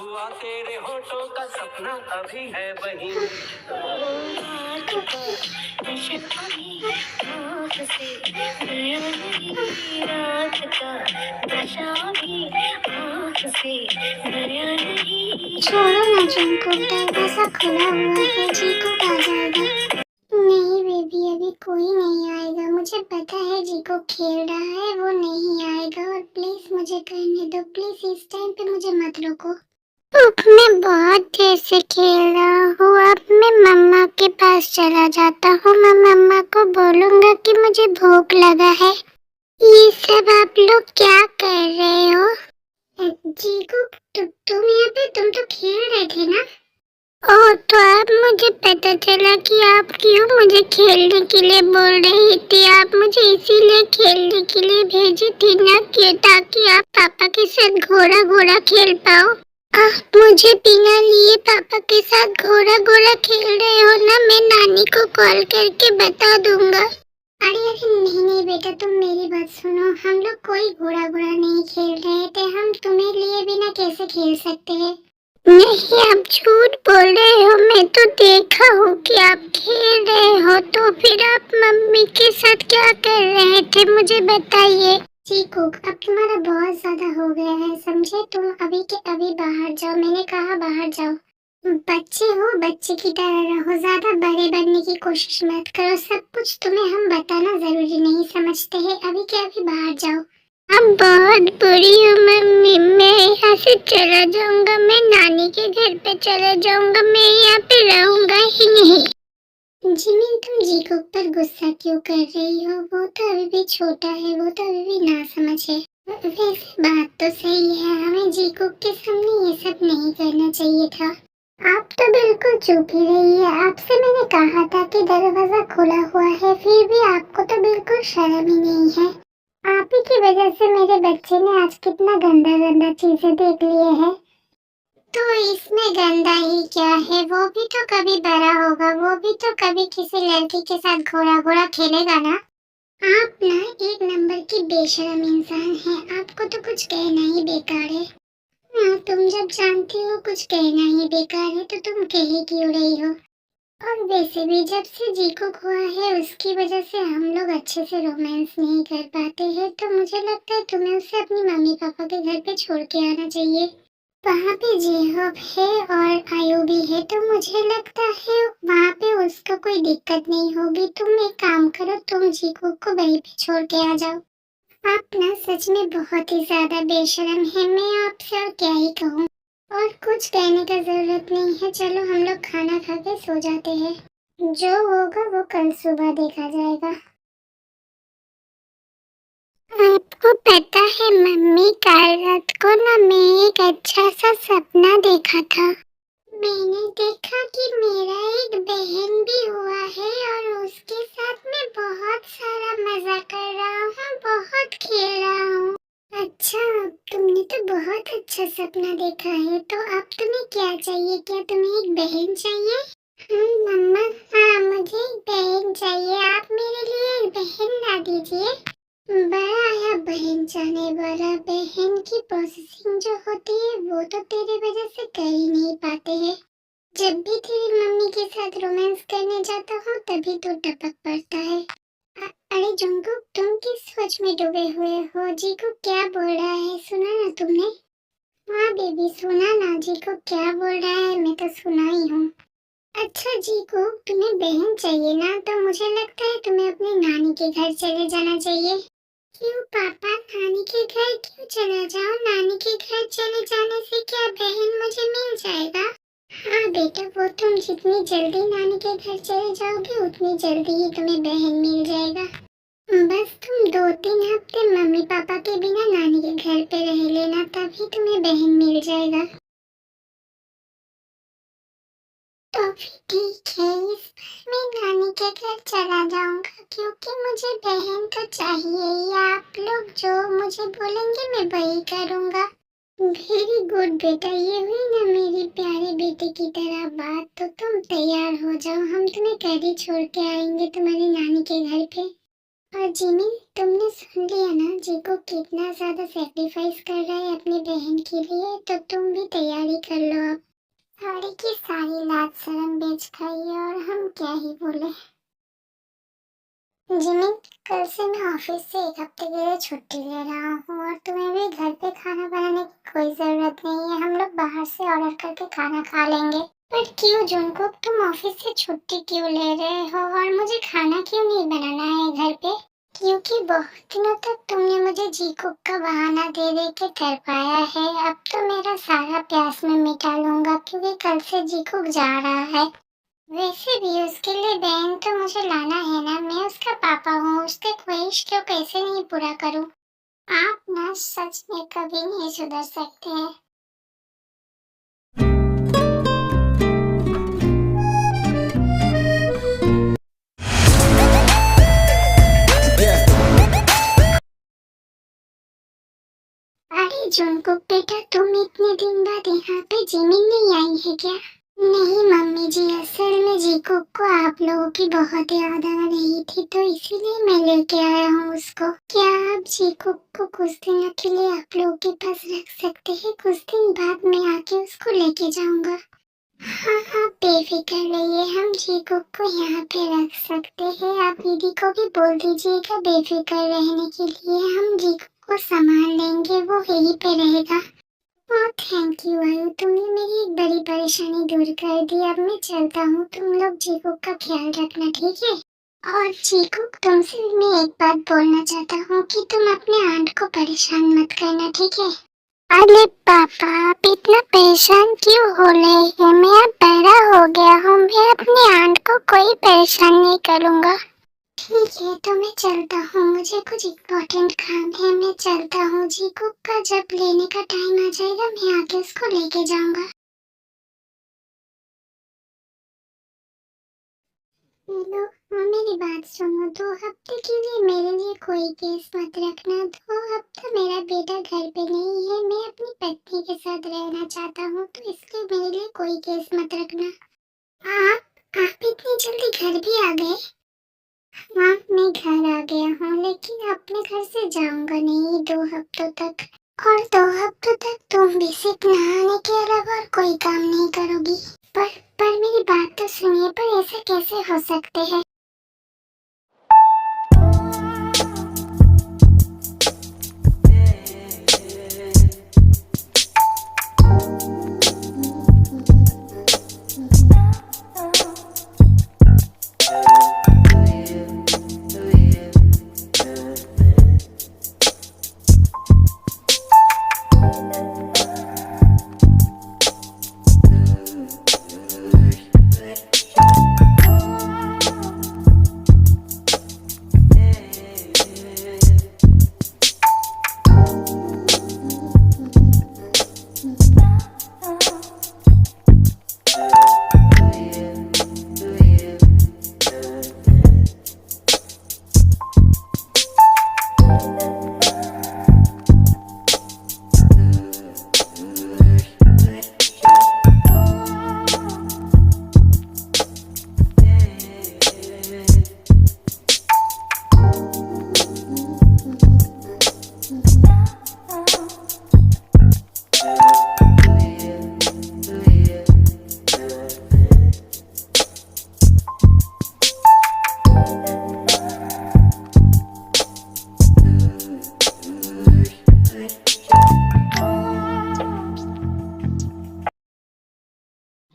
हुआ तेरे होठों का सपना अभी है वही। छोड़ो ना जिनको दरवाजा खुला हुआ है, जीको आ जाएगा। नहीं बेबी, अभी कोई नहीं आएगा। मुझे पता है जीको खेल रहा है, वो नहीं आएगा। और प्लीज मुझे करने दो, प्लीज इस टाइम पे मुझे मत रोको। मैं बहुत देर से खेल रहा हूँ, अब मैं मम्मा के पास चला जाता हूँ। मैं मम्मा को बोलूँगा कि मुझे भूख लगा है। ये सब आप लोग क्या कर रहे हो? जीको तुम यहाँ पे, तुम तो खेल रहे थे ना? ओह, तो अब मुझे पता चला कि आप क्यों मुझे खेलने के लिए बोल रही थी। आप मुझे इसीलिए खेलने के लिए भेजी थी ना, कि ताकि आप पापा के साथ घोड़ा घोड़ा खेल पाओ। आप मुझे बिना लिए पापा के साथ घोड़ा घोड़ा खेल रहे हो ना? मैं नानी को कॉल करके बता दूंगा। अरे अरे नहीं नहीं बेटा, तुम मेरी बात सुनो। हम लोग कोई घोड़ा घोड़ा नहीं खेल रहे थे। हम तुम्हें लिए बिना कैसे खेल सकते हैं? नहीं, आप झूठ बोल रहे हो। मैं तो देखा हूँ कि आप खेल रहे हो। तो फिर आप मम्मी के साथ क्या कर रहे थे, मुझे बताइए। चीकू, अब तुम्हारा बहुत ज्यादा हो गया है, समझे? तुम अभी के अभी बाहर जाओ। मैंने कहा बाहर जाओ। बच्चे हो, बच्चे की तरह रहो, ज्यादा बड़े बनने की कोशिश मत करो। सब कुछ तुम्हें हम बताना जरूरी नहीं समझते हैं। अभी के अभी बाहर जाओ। अब बहुत बुरी हूँ मम्मी, मैं यहाँ से चला जाऊंगा। मैं नानी के घर पे चला जाऊंगा। मैं यहाँ पे रहूंगा ही नहीं। जिमिन, तुम जीको पर गुस्सा क्यों कर रही हो? वो तो अभी भी छोटा है, वो तो अभी भी ना समझ है। वैसे बात तो सही है, हमें जीको के सामने ये सब नहीं करना चाहिए था। आप तो बिल्कुल चुप ही रही है। आपसे मैंने कहा था कि दरवाजा खुला हुआ है, फिर भी आपको तो बिल्कुल शर्म ही नहीं है। आप ही की वजह से मेरे बच्चे ने आज कितना गंदा गंदा चीजें देख लिए हैं। तो इसमें गंदा ही क्या है? वो भी तो कभी बड़ा होगा, वो भी तो कभी किसी लड़की के साथ घोड़ा घोड़ा खेलेगा ना। आप ना एक नंबर की बेशरम इंसान हैं। आपको तो कुछ कहना ही बेकार है। हाँ, तुम जब जानती हो कुछ कहना ही बेकार है तो तुम कह ही क्यों रही हो? और वैसे भी जब से जीको हुआ है, उसकी वजह से हम लोग अच्छे से रोमांस नहीं कर पाते हैं। तो मुझे लगता है तुम्हें उसे अपनी मम्मी पापा के घर पे छोड़ के आना चाहिए। वहाँ पे जेहब है और आयु भी है, तो मुझे लगता है वहाँ पे उसका कोई दिक्कत नहीं होगी। तुम एक काम करो, तुम जीको को वहीं पे छोड़ के आ जाओ। आप ना सच में बहुत ही ज्यादा बेशर्म है। मैं आपसे और क्या ही कहूँ। और कुछ कहने का जरूरत नहीं है। चलो हम लोग खाना खा के सो जाते हैं। जो होगा वो कल सुबह देखा जाएगा। आपको पता है मम्मी, कल रात को ना मैं एक अच्छा सा सपना देखा था। मैंने देखा कि मेरा एक बहन भी हुआ है और उसके साथ मैं बहुत सारा मजा कर रहा हूँ, बहुत खेल रहा हूँ। अच्छा, तुमने तो बहुत अच्छा सपना देखा है। तो अब तुम्हें क्या चाहिए? क्या तुम्हें एक बहन चाहिए? हाँ मम्मा, हाँ मुझे एक बहन चाहिए। आप मेरे लिए एक बहन ला दीजिए। बड़ा आया बहन चाहने वाला। बहन की प्रोसेसिंग जो होती है वो तो तेरे वजह से कर ही नहीं पाते हैं। जब भी तेरी मम्मी के साथ रोमांस करने जाता हूँ तभी तो टपक पड़ता है। अरे जंकुक, तुम किस सोच में डूबे हुए हो? जी को क्या बोल रहा है, सुना ना तुमने? हाँ बेबी, सुना ना जी को क्या बोल रहा है? मैं तो सुना ही हूँ। अच्छा जी को, तुम्हें बहन चाहिए ना, तो मुझे लगता है तुम्हें अपनी नानी के घर चले जाना चाहिए। क्यों पापा, नानी के घर क्यों चला जाओ? नानी के घर चले जाने से क्या बहन मुझे मिल जाएगा? हाँ बेटा, वो तुम जितनी जल्दी नानी के घर चले जाओगे उतनी जल्दी ही तुम्हें बहन मिल जाएगा। बस तुम 2-3 हफ्ते मम्मी पापा के बिना नानी के घर पे रह लेना, तभी तुम्हें बहन मिल जाएगा। तो फिर ठीक है, इस बार मैं नानी के घर चला जाऊंगा, क्योंकि मुझे बहन तो चाहिए ही। आप लोग जो मुझे बोलेंगे मैं वही करूंगा। वेरी गुड बेटा, ये हुई ना मेरी प्यारे बेटे की तरह बात। तो तुम तैयार हो जाओ, हम तुम्हें कल ही छोड़ के आएंगे तुम्हारी नानी के घर पे। और जिमिन, तुमने सुन लिया ना जीको कितना ज्यादा सेक्रीफाइस कर रहा है अपनी बहन के लिए, तो तुम भी तैयारी कर लो अब। साड़ी की सारी लाज शर्म बेच खाई और हम क्या ही बोले। जिमिन, कल से मैं ऑफिस से 1 हफ्ते के लिए छुट्टी ले रहा हूँ और तुम्हें भी घर पे खाना बनाने की कोई जरूरत नहीं है। हम लोग बाहर से ऑर्डर करके खाना खा लेंगे। पर क्यों जुनकुक, तुम ऑफिस से छुट्टी क्यों ले रहे हो और मुझे खाना क्यों नहीं बनाना है घर पे? क्योंकि बहुत दिनों तक तुमने मुझे जीकुक का बहाना दे दे के तरपाया है। अब तो मेरा सारा प्यास मैं मिटा लूंगा क्योंकि कल से जीकुक जा रहा है। वैसे भी उसके लिए बहन तो मुझे लाना है ना, मैं उसका पापा हूँ, उसके ख्वाहिश को कैसे नहीं पूरा करूँ। आप ना सच में कभी नहीं सुधर सकते हैं। अरे जुनकुक बेटा, तुम इतने दिन बाद यहाँ पे जिमिन नहीं आई है क्या? नहीं मम्मी जी, असल में जीकुक को आप लोगों की बहुत याद आ रही थी तो इसीलिए मैं लेके आया हूँ उसको। क्या आप जीकुक को कुछ दिनों के लिए आप लोगों के पास रख सकते हैं? कुछ दिन बाद मैं आके उसको लेके जाऊंगा। हाँ हाँ, बेफिक्र रहिए, हम जीकुक को यहाँ पे रख सकते हैं। आप दीदी को भी बोल दीजिएगा बेफिक्र रहने के लिए। हम जीकुक को संभाल लेंगे, वो यहीं पे रहेगा। ओह थैंक यू आयु, तुमने मेरी एक बड़ी परेशानी दूर कर दी। अब मैं चलता हूँ, तुम लोग जीकुक का ख्याल रखना, ठीक है? और जीकुक, तुमसे मैं एक बात बोलना चाहता हूँ कि तुम अपने आंट को परेशान मत करना, ठीक है? अरे पापा, आप इतना परेशान क्यों हो रहे हैं? मैं अब बड़ा हो गया हूँ, मैं अपनी आंट को कोई परेशान नहीं करूँगा। ठीक है, तो मैं चलता हूँ, मुझे कुछ इम्पोर्टेंट काम है, मैं चलता हूँ। जीकुक का जब लेने का टाइम आ जाएगा मैं आके उसको लेके जाऊंगा। हेलो, मेरी बात सुनो, 2 हफ्ते के लिए मेरे लिए कोई केस मत रखना। 2 हफ्ता मेरा बेटा घर पे नहीं है, मैं अपनी पत्नी के साथ रहना चाहता हूँ, तो इसलिए मेरे लिए कोई केस मत रखना। आप इतनी जल्दी घर भी आ गए? हाँ, मैं घर आ गया हूँ, लेकिन अपने घर से जाऊंगा नहीं 2 हफ्तों तक। और 2 हफ्तों तक तुम भी सिर्फ नहाने के अलावा और कोई काम नहीं करोगी। पर मेरी बात तो सुनिए, पर ऐसे कैसे हो सकते हैं?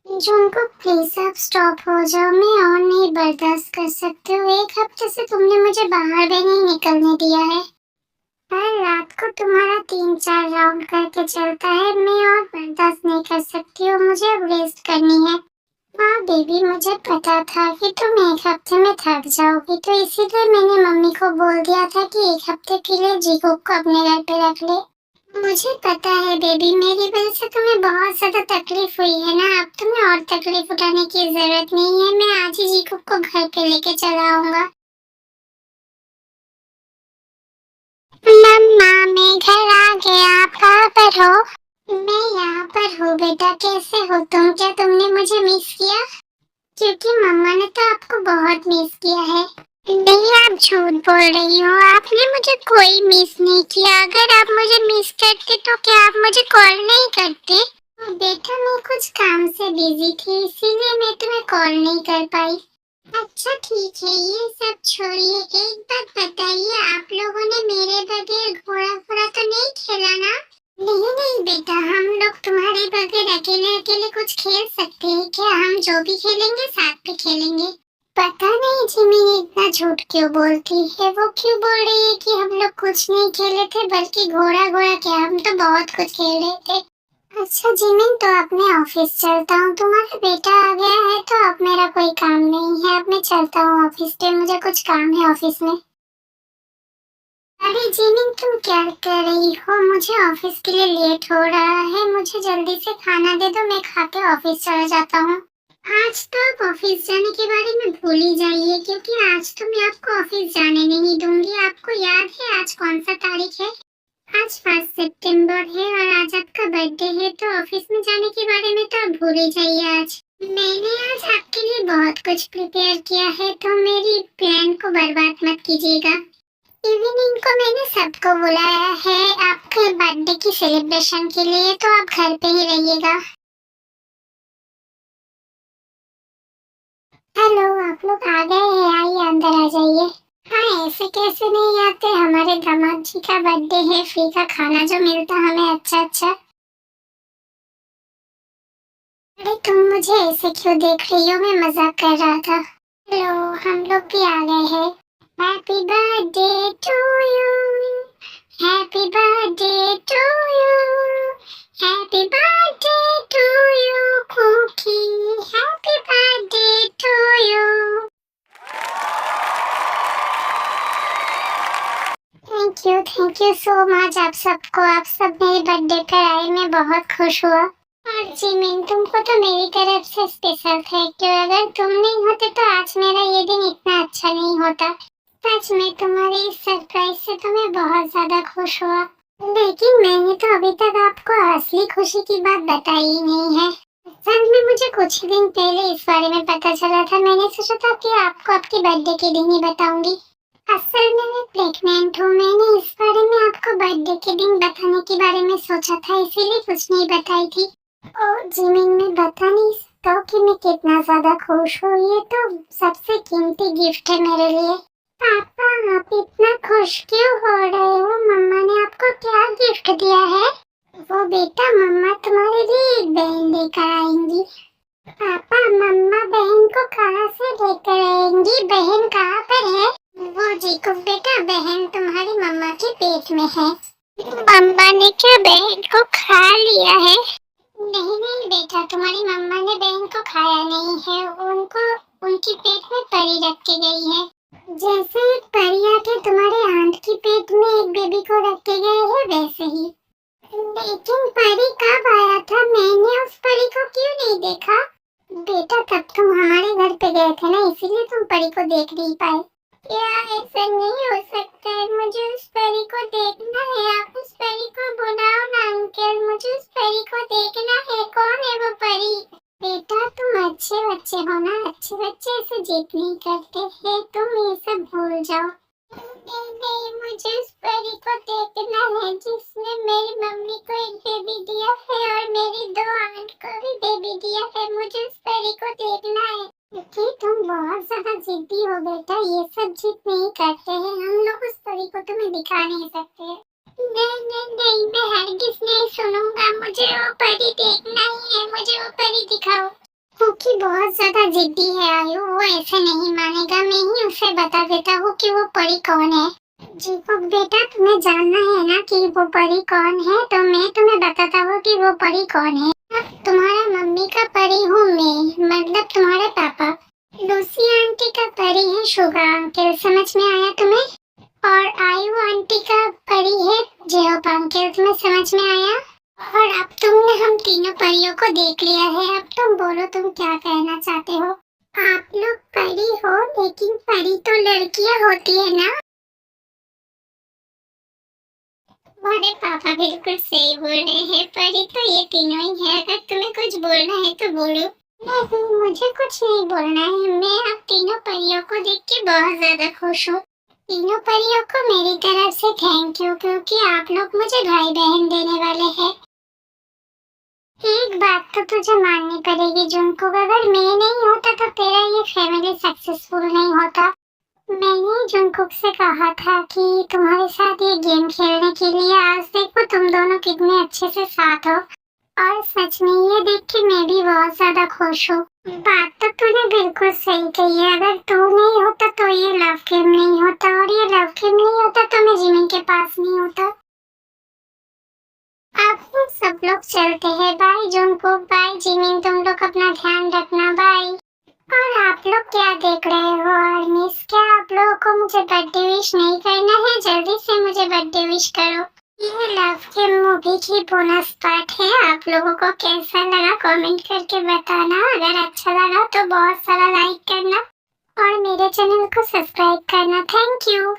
जुनको प्लीज अब स्टॉप हो जाओ, मैं और नहीं बर्दाश्त कर सकती हूँ। 1 हफ्ते से तुमने मुझे बाहर भी नहीं निकलने दिया है। हर रात को तुम्हारा 3-4 राउंड करके चलता है, मैं और बर्दाश्त नहीं कर सकती हूँ, मुझे अब रेस्ट करनी है। हाँ बेबी, मुझे पता था कि तुम 1 हफ्ते में थक जाओगी, तो इसीलिए मैंने मम्मी को बोल दिया था कि 1 हफ्ते के लिए जीको को अपने घर पे रख ले। मुझे पता है बेबी, मेरी वजह से तुम्हें बहुत ज्यादा तकलीफ हुई है ना। अब तुम्हें और तकलीफ उठाने की जरूरत नहीं है, मैं आज ही जीको को घर पे लेके चला आऊंगा। मम्मा, मैं घर आ गया, आप कहाँ पर हो? मैं यहाँ पर हूँ बेटा, कैसे हो तुम? क्या तुमने मुझे मिस किया? क्योंकि मम्मा ने तो आपको बहुत मिस किया है। नहीं, आप झूठ बोल रही हो। आपने मुझे कोई मिस नहीं किया। अगर आप मुझे मिस करते तो क्या आप मुझे कॉल नहीं करते? बेटा, मैं कुछ काम से बिजी थी, इसीलिए मैं तुम्हें कॉल नहीं कर पाई। अच्छा ठीक है, ये सब छोड़िए। एक बात बताइए, आप लोगों ने मेरे बगैर घोड़ा घोड़ा तो नहीं खेला ना? नहीं नहीं बेटा, हम लोग तुम्हारे बगैर अकेले अकेले कुछ खेल सकते हैं क्या? हम जो भी खेलेंगे साथ में खेलेंगे। पता नहीं जिमी इतना झूठ क्यों बोलती है। वो क्यों बोल रही है कि हम लोग कुछ नहीं खेले थे, बल्कि घोड़ा घोड़ा क्या, हम तो बहुत कुछ खेल रहे थे। अच्छा जिमिन, तो अब मैं ऑफिस चलता हूँ। तुम्हारा बेटा आ गया है तो अब मेरा कोई काम नहीं है। अब मैं चलता हूँ ऑफिस पे, मुझे कुछ काम है ऑफिस में। अरे जिमिन, तुम क्या कर रही हो? मुझे ऑफिस के लिए लेट हो रहा है। मुझे जल्दी से खाना दे दो, मैं खा के ऑफिस चला जाता हूँ। आज तो आप ऑफिस जाने के बारे में भूल ही जाइए, क्योंकि आज तो मैं आपको ऑफिस जाने नहीं दूंगी। आपको याद है आज कौन सा तारीख है? आज 5 सितंबर है और आज आपका बर्थडे है, तो ऑफिस में जाने के बारे में तो आप भूल ही जाइए। आज मैंने आज आपके लिए बहुत कुछ प्रिपेयर किया है, तो मेरी प्लान को बर्बाद मत कीजिएगा। इवनिंग को मैंने सबको बुलाया है आपके बर्थडे की सेलिब्रेशन के लिए, तो आप घर पे ही रहिएगा। हेलो, आप लोग आ गए हैं? आइए अंदर आ जाइए। हाँ, ऐसे कैसे नहीं आते? हमारे दामाद जी का बर्थडे है, फ्री का खाना जो मिलता हमें अच्छा अच्छा। अरे तुम मुझे ऐसे क्यों देख रही हो? मैं मजाक कर रहा था। हेलो, हम लोग भी आ गए हैं। Happy birthday to you, happy birthday to you, happy birthday to you cookie, happy birthday to you. Thank you so much आप सबको। आप सब मेरे बर्थडे पर आए, मैं बहुत खुश हुआ। और जिमिन, तुमको तो मेरी तरफ से स्पेशल थैंक यू। अगर तुम नहीं होते तो आज मेरा ये दिन इतना अच्छा नहीं होता। सच में तुम्हारी इस सरप्राइज से तो मैं बहुत ज्यादा खुश हुआ। लेकिन मैंने तो अभी तक आपको असली खुशी की बात बताई ही नहीं है। असल में मुझे कुछ ही दिन पहले इस बारे में पता चला था। मैंने सोचा था कि आपको आपके बर्थडे के दिन ही बताऊंगी। असल में मैं प्रेग्नेंट हूँ। मैंने इस बारे में आपको बर्थडे के दिन बताने के बारे में सोचा था, इसीलिए कुछ नहीं बताई थी। और जिमिन, मैं बता नहीं सकता कि मैं कितना ज्यादा खुश हूँ। ये तो सबसे कीमती गिफ्ट है मेरे लिए। पापा, आप इतना खुश क्यों हो रहे हो? मम्मा ने आपको क्या गिफ्ट दिया है? वो बेटा, मम्मा तुम्हारे लिए एक बहन लेकर आएंगी। पापा, मम्मा बहन को कहाँ से लेकर आएंगी? बहन कहाँ पर है? वो जीको बेटा, बहन तुम्हारी मम्मा के पेट में है। मम्मा ने क्या बहन को खा लिया है? नहीं नहीं बेटा, तुम्हारी मम्मा ने बहन को खाया नहीं है। उनको उनकी पेट में परी रख के गई है। जैसे एक परी आके तुम्हारे आंट की पेट में एक बेबी को रख के गए है, वैसे ही। लेकिन परी कब आया था? मैंने उस परी को क्यों नहीं देखा? बेटा, तब तुम हमारे घर पे गए थे ना, इसीलिए तुम परी को देख नहीं पाए। क्या ऐसा नहीं हो सकता है? मुझे उस परी को देखना है। आप उस परी को बुलाओ ना अंकल, मुझे उस परी को देखना है। कौन है वो परी? बेटा, तुम अच्छे बच्चे हो ना, अच्छे बच्चे ऐसे जिद नहीं करते हैं। तुम ये सब भूल जाओ। नहीं नहीं, मुझे उस परी को देखना है जिसने मेरी मम्मी को एक बेबी दिया है और मेरी 2 आंट को भी बेबी दिया है। मुझे उस परी को देखना है। क्योंकि तुम बहुत ज्यादा जिद्दी हो बेटा, ये सब जिद नहीं करते हैं हम लोग। उस परी को तुम्हें दिखा नहीं सकते। नहीं नहीं नहीं, मैं हरगिज़ नहीं सुनूंगा। मुझे वो परी देखना ही है। मुझे वो परी दिखाओ। क्योंकि बहुत ज्यादा जिद्दी है आयु, वो ऐसे नहीं मानेगा। मैं ही उसे बता देता हूँ कि वो परी कौन है। जीको बेटा, तुम्हें जानना है ना कि वो परी कौन है, तो मैं तुम्हें बताता हूँ कि वो परी कौन है। तुम्हारा मम्मी का परी हूँ मैं, मतलब तुम्हारे पापा। लूसी आंटी का परी है शुगा अंकल, समझ में आया तुम्हें? और आयु आंटी का परी है जेहोप अंकल, तुम्हें समझ में आया? और अब तुमने हम तीनों परियों को देख लिया है। अब तुम बोलो, तुम क्या कहना चाहते हो? आप लोग परी हो, लेकिन परी तो लड़कियां होती है ना? हमारे पापा बिल्कुल सही बोल रहे हैं। परी तो ये तीनों ही है। अगर तुम्हें कुछ बोलना है तो बोलो। मुझे कुछ नहीं बोलना है। मैं अब तीनों परियों को देख के बहुत ज्यादा खुश हूँ। तीनों परियों को मेरी तरफ से थैंक यू, क्योंकि आप लोग मुझे भाई बहन देने वाले हैं। एक बात तो तुझे माननी पड़ेगी जुनकुक, अगर मैं नहीं होता तो तेरा ये फैमिली सक्सेसफुल नहीं होता। मैंने जुनकुक से कहा था कि तुम्हारे साथ ये गेम खेलने के लिए, आज देखो तुम दोनों कितने अच्छे से साथ हो, और सच में ये देख के मैं भी बहुत ज्यादा खुश हूँ। बात तो तूने बिल्कुल सही कही है। अगर तू नहीं होता तो ये लव गेम नहीं होता, और ये लव गेम नहीं होता तो मैं जिमिन के पास नहीं होता। अब हम सब लोग चलते हैं। बाय जुनकुक, बाय जिमिन, तुम लोग अपना ध्यान रखना, बाय। और आप लोग क्या देख रहे हो आर्मीज? क्या आप लोगों को मुझे बर्थडे विश नहीं करना है? जल्दी से मुझे बर्थडे विश करो। ये लव गेम मूवी की बोनस पार्ट है। आप लोगों को कैसा लगा कमेंट करके बताना। अगर अच्छा लगा तो बहुत सारा लाइक करना और मेरे चैनल को सब्सक्राइब करना। Thank you.